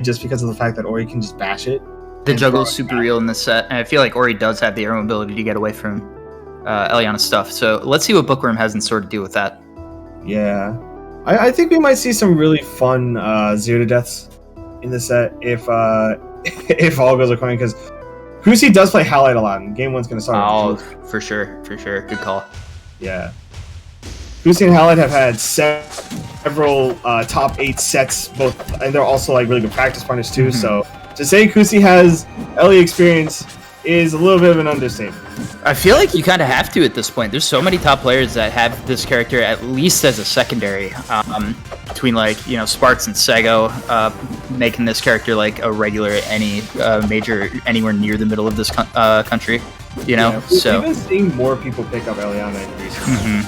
just because of the fact that Ori can just bash it. The juggle is super real in this set, and I feel like Ori does have the arrow ability to get away from Eliana's stuff. So let's see what Bookworm has in store to do with that. Yeah. I think we might see some really fun 0 deaths in this set if if all goes according, because Kusi does play Halide a lot, and game 1's going to start. Oh, for sure. Good call. Yeah. Kusi and Halide have had several top 8 sets, both, and they're also like really good practice partners too. So to say Kusi has Ellie experience is a little bit of an understatement. I feel like you kind of have to at this point. There's so many top players that have this character at least as a secondary, between like, you know, Sparks and Sego, making this character like a regular at any major anywhere near the middle of this country, you know. Yeah, so we've been seeing more people pick up Eliana in recent.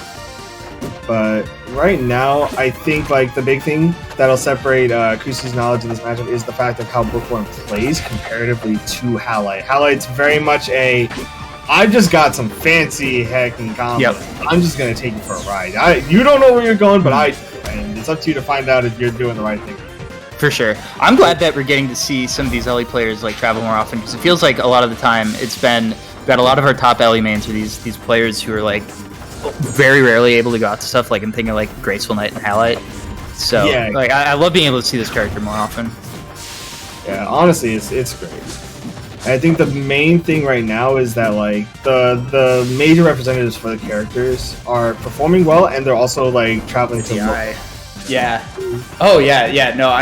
But right now, I think like the big thing that'll separate Kusi's knowledge of this matchup is the fact of how Bookworm plays comparatively to Halide. Halide's very much a, I've just got some fancy hacking combos. Yep. I'm just gonna take you for a ride. You don't know where you're going, but I do, and it's up to you to find out if you're doing the right thing. For sure. I'm glad that we're getting to see some of these Ellie players like travel more often, because it feels like a lot of the time we've got a lot of our top Ellie mains are these players who are like very rarely able to go out to stuff. Like I'm thinking like Graceful Knight and Halide. So yeah, like I love being able to see this character more often. Yeah, honestly, it's great. I think the main thing right now is that like the major representatives for the characters are performing well, and they're also like traveling to Yeah. Oh yeah. No,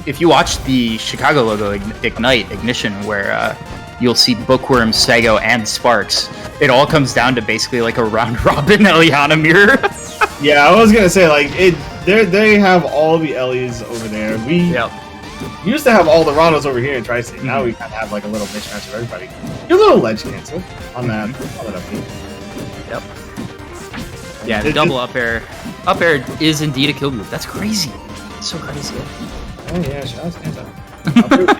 if you watch the Chicago logo Ignition, where you'll see Bookworm, Sego, and Sparks, it all comes down to basically like a round robin Eliana mirror. Yeah, I was gonna say like they have all the Ellies over there. We used to have all the Ronalds over here in Tri-State. Now we kind of have like a little mishmash of everybody. Your little ledge cancel on that. Yep. Yeah, the double up air is indeed a kill move. That's crazy. It's so crazy. Oh yeah, shots cancel.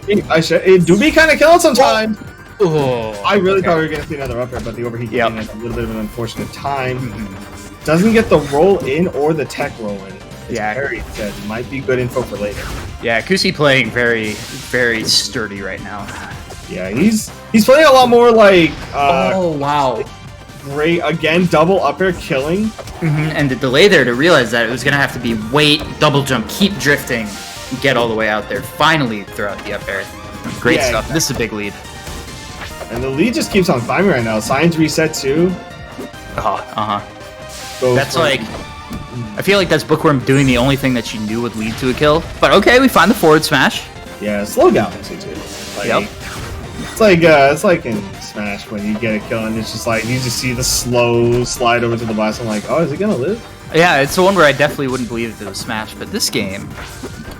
It do be kind of killing sometimes. Oh, I really thought we were gonna see another up air, but the overheat came at a little bit of an unfortunate time. Doesn't get the roll in or the tech roll in. Harry said might be good info for later. Yeah, Kusi playing very, very sturdy right now. Yeah, he's playing a lot more like. Oh wow! Great again, double up air killing. And the delay there to realize that it was gonna have to be wait, double jump, keep drifting, get all the way out there. Finally throw out the up air. Great stuff. Exactly. This is a big lead. And the lead just keeps on climbing right now. Signs reset too. That's like. I feel like that's Bookworm doing the only thing that she knew would lead to a kill. But okay, we find the forward smash. Yeah, slow galaxy too. Like, it's like in Smash when you get a kill and it's just like you just see the slow slide over to the blast. I'm like, oh, is it gonna live? Yeah, it's the one where I definitely wouldn't believe if it was Smash, but this game,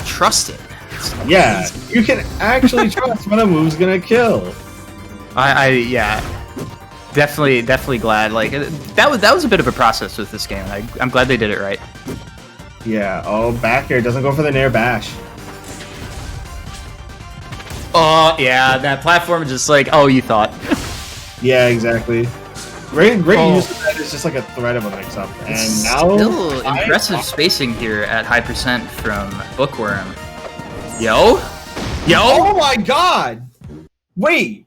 trust it. Yeah, you can actually trust when a move's gonna kill. Definitely glad. Like that was a bit of a process with this game. I'm glad they did it right. Yeah. Oh, back air doesn't go for the nair bash. Oh yeah, that platform is just like, oh, you thought. Yeah, exactly. Great use of that is just like a threat of a mix-up. And now still impressive spacing here at high percent from Bookworm. Yo. Oh my god! Wait.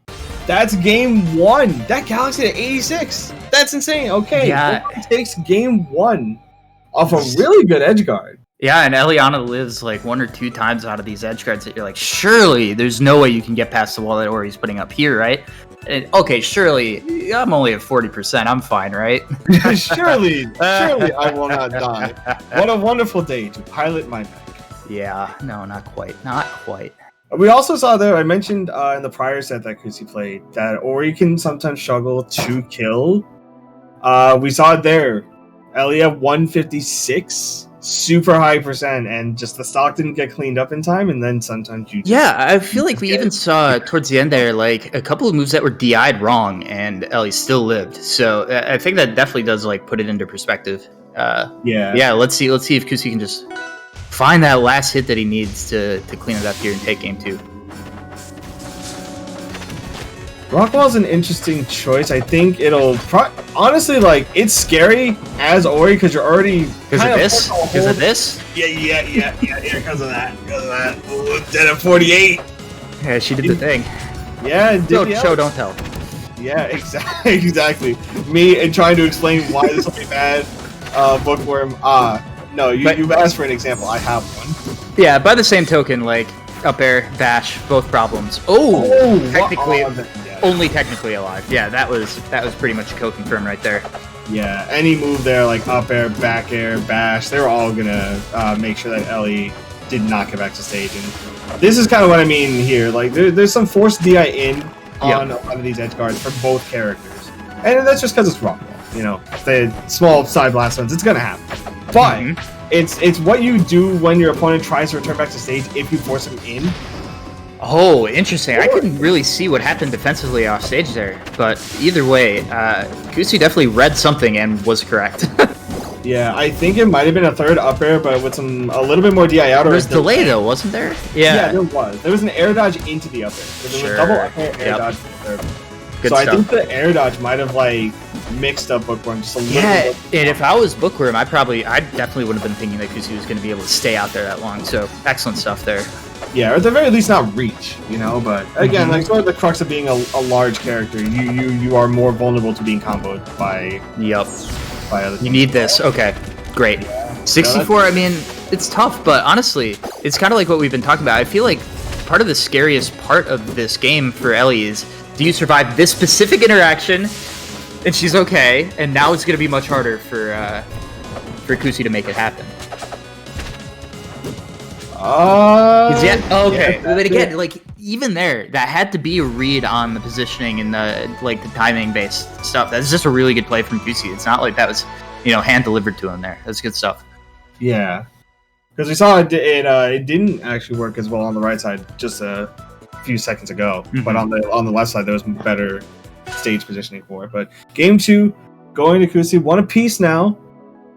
That's game 1. That Galaxy at 86. That's insane. Okay. Yeah. It takes game 1 off a really good edge guard. Yeah, and Eliana lives like 1 or 2 times out of these edge guards that you're like, surely there's no way you can get past the wall that Ori's putting up here, right? And, okay, surely I'm only at 40%. I'm fine, right? surely I will not die. What a wonderful day to pilot my mech. Yeah, no, not quite. Not quite. We also saw there, I mentioned in the prior set that Kusi played, that Ori can sometimes struggle to kill. We saw it there. Ellie at 156, super high percent, and just the stock didn't get cleaned up in time, and then sometimes you just... Yeah, I feel like we even saw towards the end there, like, a couple of moves that were DI'd wrong, and Ellie still lived. So I think that definitely does, like, put it into perspective. Yeah, let's see if Kusi can just... find that last hit that he needs to clean it up here and take game 2. Rockwell's an interesting choice. I think it'll honestly, like, it's scary as Ori because you're already because of this. Because of this. Yeah. Because of that. Ooh, dead at 48. Yeah, she did the thing. Yeah, Show don't tell. Yeah, exactly. Me and trying to explain why this will be bad. Bookworm. No, you've asked for an example. I have one. Yeah, by the same token, like up air, bash, both problems. Technically, only technically alive. Yeah, that was pretty much a co-confirm right there. Yeah, any move there, like up air, back air, bash, they were all gonna make sure that Ellie did not get back to stage. And this is kind of what I mean here. Like, there's some forced DI in on a lot of these edge guards for both characters, and that's just because it's Rockwell. You know, the small side blast ones, it's gonna happen. But it's what you do when your opponent tries to return back to stage if you force him in. Oh, interesting. I couldn't really see what happened defensively off stage there, but either way, Kusi definitely read something and was correct. Yeah, I think it might have been a third up air, but with a little bit more DI out. There was delay though, wasn't there? Yeah, there was. There was an air dodge into the up air. So there was double up air dodge. Good so stuff. I think the air dodge might have like mixed up Bookworm just a little bit. And if I was Bookworm, I definitely would have been thinking that Kusi was going to be able to stay out there that long. So excellent stuff there. Yeah, or at the very least not reach, you know. But again, like sort of the crux of being a large character, you are more vulnerable to being comboed by by other. You need this. Okay, great. 64. I mean, it's tough, but honestly, it's kind of like what we've been talking about. I feel like part of the scariest part of this game for Ellie is, do you survive this specific interaction, and she's okay, and now it's going to be much harder for Kusi to make it happen. But again, like, even there, that had to be a read on the positioning and the timing-based stuff. That's just a really good play from Kusi. It's not like that was, hand-delivered to him there. That's good stuff. Yeah. Because we saw it didn't actually work as well on the right side just a few seconds ago. But on the left side, there was better stage positioning for it. But game 2, going to Kusi, one apiece now.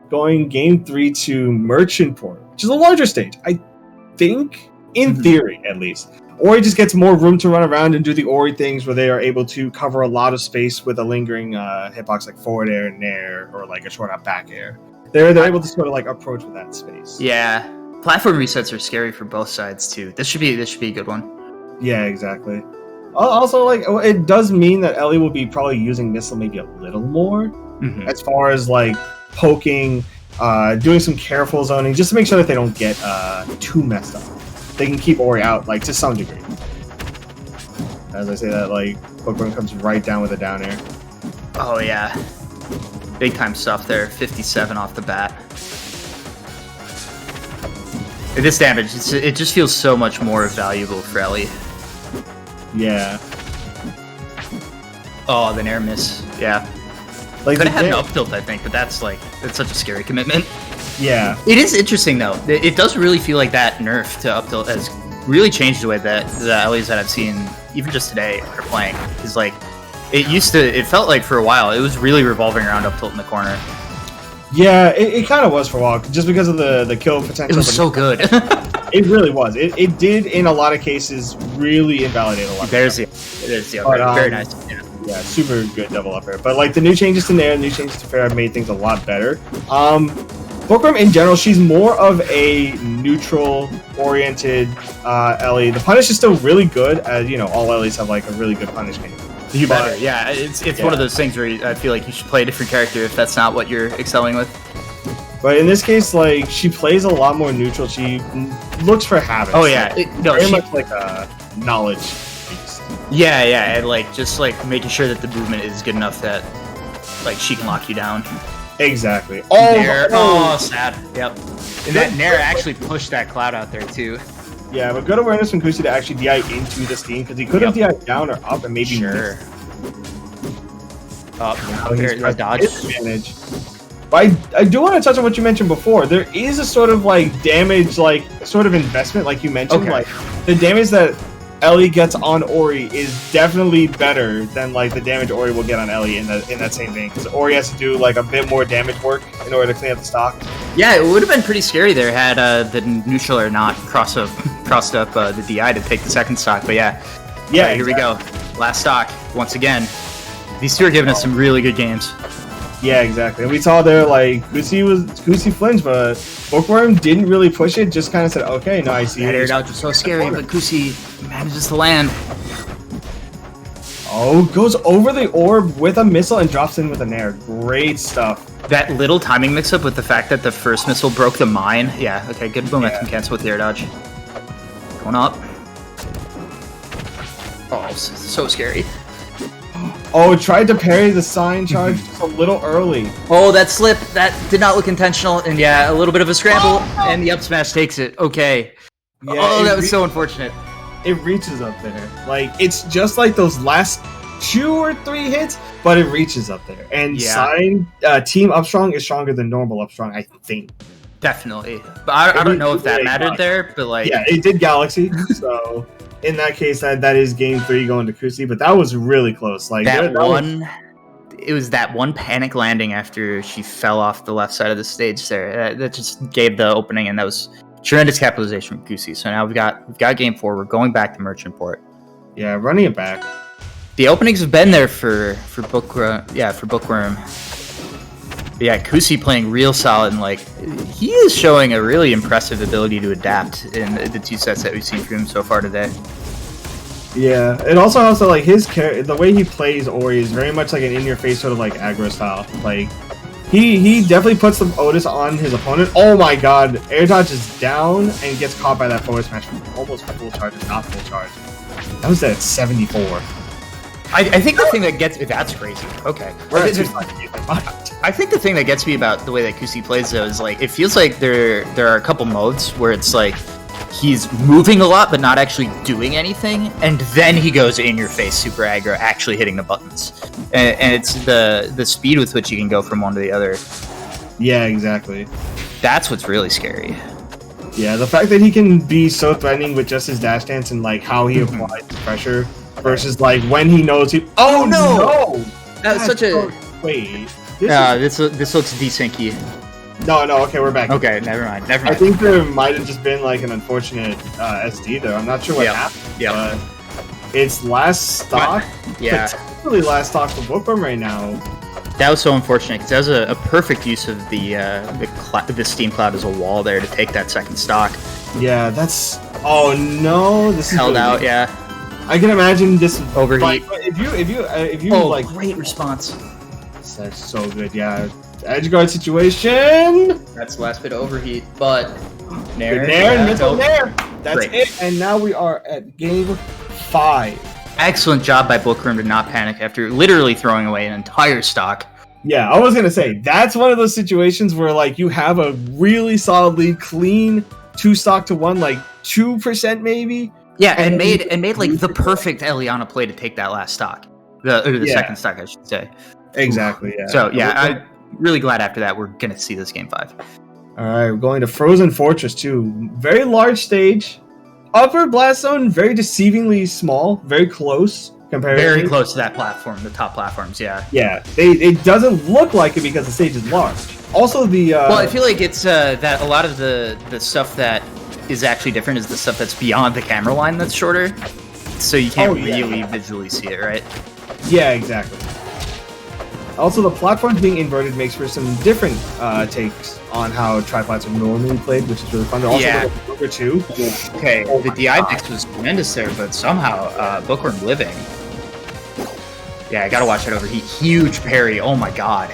Going game 3 to Merchant Port, which is a larger stage. I think, in theory at least. Ori just gets more room to run around and do the Ori things where they are able to cover a lot of space with a lingering hitbox like forward air and nair, or like a short out back air. They're able to sort of like approach with that space. Yeah, platform resets are scary for both sides too. This should be a good one. Yeah, exactly. Also, like, it does mean that Ellie will be probably using Missile maybe a little more as far as like poking, doing some careful zoning, just to make sure that they don't get too messed up. They can keep Ori out, like, to some degree. As I say that, like, Bookworm comes right down with a down air. Oh yeah, big time stuff there. 57 off the bat. This damage, it just feels so much more valuable for Ellie. Yeah. Oh, the nair miss. Yeah. Like, could have had an up tilt, I think, but that's such a scary commitment. Yeah. It is interesting though. It does really feel like that nerf to up tilt has really changed the way that the Ellies that I've seen, even just today, are playing. Is like, it felt like for a while it was really revolving around up tilt in the corner. Yeah, it kind of was for a while, just because of the kill potential. It was so good. It really was. It did, in a lot of cases, really invalidate a lot. There's the upgrade. Very nice. Yeah, super good double up air. But like the new changes to nair, new changes to fair have made things a lot better. Bookworm in general, she's more of a neutral-oriented Ellie. The punish is still really good, as all Ellies have like a really good punish game. You better, yeah. It's one of those things where I feel like you should play a different character if that's not what you're excelling with. But in this case, like, she plays a lot more neutral. She looks for habits. Oh yeah, very much like a knowledge beast. Yeah, and like just like making sure that the movement is good enough that like she can lock you down. Exactly. Oh, sad. Yep. And that nair actually pushed that cloud out there too. Yeah, but good awareness from Kusi to actually DI into the steam, because he could have DI down or up and maybe sure. There's a dodge advantage. But I do want to touch on what you mentioned before. There is a sort of like damage, like sort of investment, like you mentioned. Okay. Like the damage that Ellie gets on Ori is definitely better than like the damage Ori will get on Ellie in that same vein, because Ori has to do like a bit more damage work in order to clean up the stock. Yeah, it would have been pretty scary there had the neutral or not crossed up the DI to take the second stock. But yeah, Yeah, Right, here we go. Last stock once again. These two are giving us some really good games. Yeah, exactly. And we saw there, like, Kusi flinched, but Bookworm didn't really push it, just kind of said, okay, no, I see That it. air dodge was so scary, but Kusi manages to land. Oh, goes over the orb with a missile and drops in with an air. Great stuff. That little timing mix-up with the fact that the first missile broke the mine. Yeah, okay, good momentum cancel with the air dodge. Going up. Oh, so scary. Oh, tried to parry the sign charge just a little early. Oh, that slip. That did not look intentional. And yeah, a little bit of a scramble. And the up smash takes it. Okay. Yeah, oh, that was so unfortunate. It reaches up there. Like, it's just like those last 2 or 3 hits, but it reaches up there. And sign Team Upstrong is stronger than normal Upstrong, I think. Definitely. But I don't know if that mattered there, but like... Yeah, it did Galaxy, so... In that case, that is game 3 going to Kusi, but that was really close. Like it was that one panic landing after she fell off the left side of the stage there. That just gave the opening, and that was tremendous capitalization from Kusi. So now we've got game 4. We're going back to Merchant Port. Yeah, running it back. The openings have been there for Bookworm. Yeah, for Bookworm. But yeah, Kusi playing real solid, and like he is showing a really impressive ability to adapt in the 2 sets that we've seen from him so far today. Yeah, it also helps that like the way he plays Ori is very much like an in-your-face sort of like aggro style. Like he definitely puts the Otis on his opponent. Oh my God, air dodge is down and gets caught by that forward smash. Almost full charge, not full charge. That was at 74. I think the thing that gets that's crazy. Okay, I think the thing that gets me about the way that Kusi plays though is like it feels like there are a couple modes where it's like he's moving a lot but not actually doing anything, and then he goes in your face super aggro, actually hitting the buttons, and it's the speed with which he can go from one to the other. Yeah, exactly. That's what's really scary. Yeah, the fact that he can be so threatening with just his dash dance and like how he applies pressure. Versus like when he knows he. Oh no! That was such a. Wait. This looks desyncy. No. Okay, we're back. Okay, never mind. I think there might have just been like an unfortunate SD there. I'm not sure what happened. Yeah. It's last stock. Yeah. Particularly last stock for Bookworm right now. That was so unfortunate because that was a perfect use of the steam cloud as a wall there to take that second stock. Yeah, that's. Oh no! This is held out. Yeah. I can imagine this overheat. But if you like great response. That's so good, yeah. Edge guard situation. That's the last bit of overheat, but Nair and mental Nair. That's great. It. And now we are at game 5. Excellent job by Bookworm to not panic after literally throwing away an entire stock. Yeah, I was gonna say that's one of those situations where like you have a really solid lead, clean 2 stock to 1, like 2% maybe. Yeah, and made like the perfect Eliana play to take that last stock, the second stock, I should say. Exactly. Yeah. So yeah, I'm really glad after that we're gonna see this game 5. All right, we're going to Frozen Fortress 2. Very large stage, upper blast zone, very deceivingly small, very close compared. Very close to that platform, the top platforms. Yeah. Yeah, it doesn't look like it because the stage is large. Also, well, I feel like it's that a lot of the stuff that is actually different is the stuff that's beyond the camera line that's shorter, so you can't really visually see it, right? Yeah, exactly. Also, the platforms being inverted makes for some different takes on how tri-plats are normally played, which is really fun. Also, number 2. Okay, the DI mix was tremendous there, but somehow Bookworm living. Yeah, I gotta watch that overheat. Huge parry. Oh my God,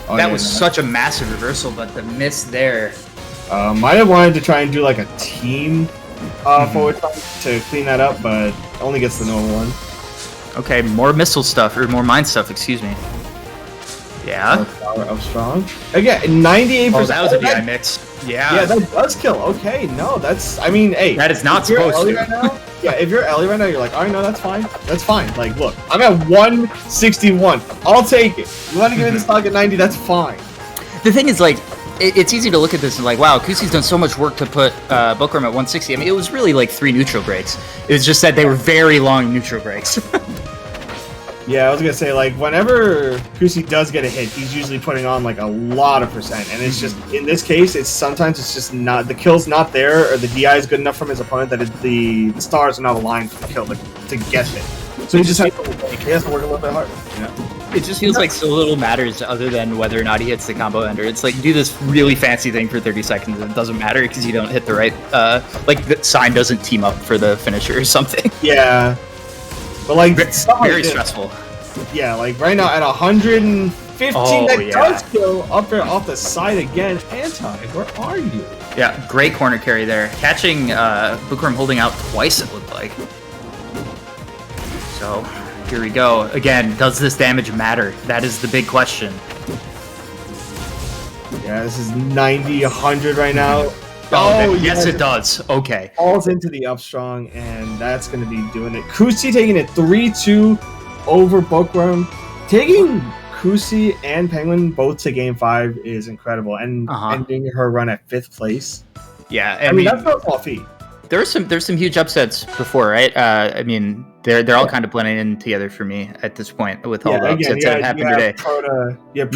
that was such a massive reversal, but the miss there. Might have wanted to try and do like a team forward to clean that up, but only gets the normal one. Okay, more missile stuff, or more mine stuff, excuse me. Yeah. Power up strong. Again, 98%. Oh, that was a DI mix. Yeah. Yeah, that does kill. Okay, no, that's. I mean, hey. That is not supposed to. Right now, yeah, if you're Ellie right now, you're like, all right, no, that's fine. That's fine. Like, look, I'm at 161. I'll take it. You want to give me the stock at 90? That's fine. The thing is, like, it's easy to look at this and like, wow, Kusi's done so much work to put Bookworm at 160. I mean, it was really like 3 neutral breaks. It was just that they were very long neutral breaks. Yeah, I was gonna say, like, whenever Kusi does get a hit, he's usually putting on like a lot of percent, and it's just in this case, it's just not the kill's not there, or the DI is good enough from his opponent that the stars are not aligned for the kill to get it. So he just has to work a little bit harder. It just feels like so little matters other than whether or not he hits the combo ender. It's like, do this really fancy thing for 30 seconds and it doesn't matter because you don't hit the right, like the sign doesn't team up for the finisher or something. Yeah. But like, it's very stressful. Yeah, like right now at 115, that does go up there off the side again. Anti, where are you? Yeah, great corner carry there. Catching Bookworm holding out twice, it looked like. So, here we go. Again, does this damage matter? That is the big question. Yeah, this is 90, 100 right now. Oh, yes, it does. Okay. Falls into the up strong, and that's going to be doing it. Kusi taking it 3-2 over Bookworm. Taking Kusi and Penguin both to game 5 is incredible, and ending her run at 5th place. Yeah, I mean that's not a small feat. There's some huge upsets before, right? I mean, they're all kind of blending in together for me at this point with all the upsets that have happened today. Proto, you have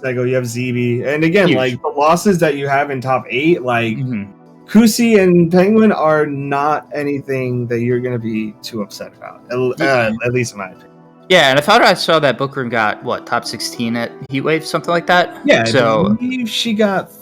Sego, you have ZB, and again, like the losses that you have in top 8, like Kusi and Penguin are not anything that you're going to be too upset about, at least in my opinion. Yeah, and I thought I saw that Bookworm got, what, top 16 at Heatwave, something like that? Yeah, so I believe she got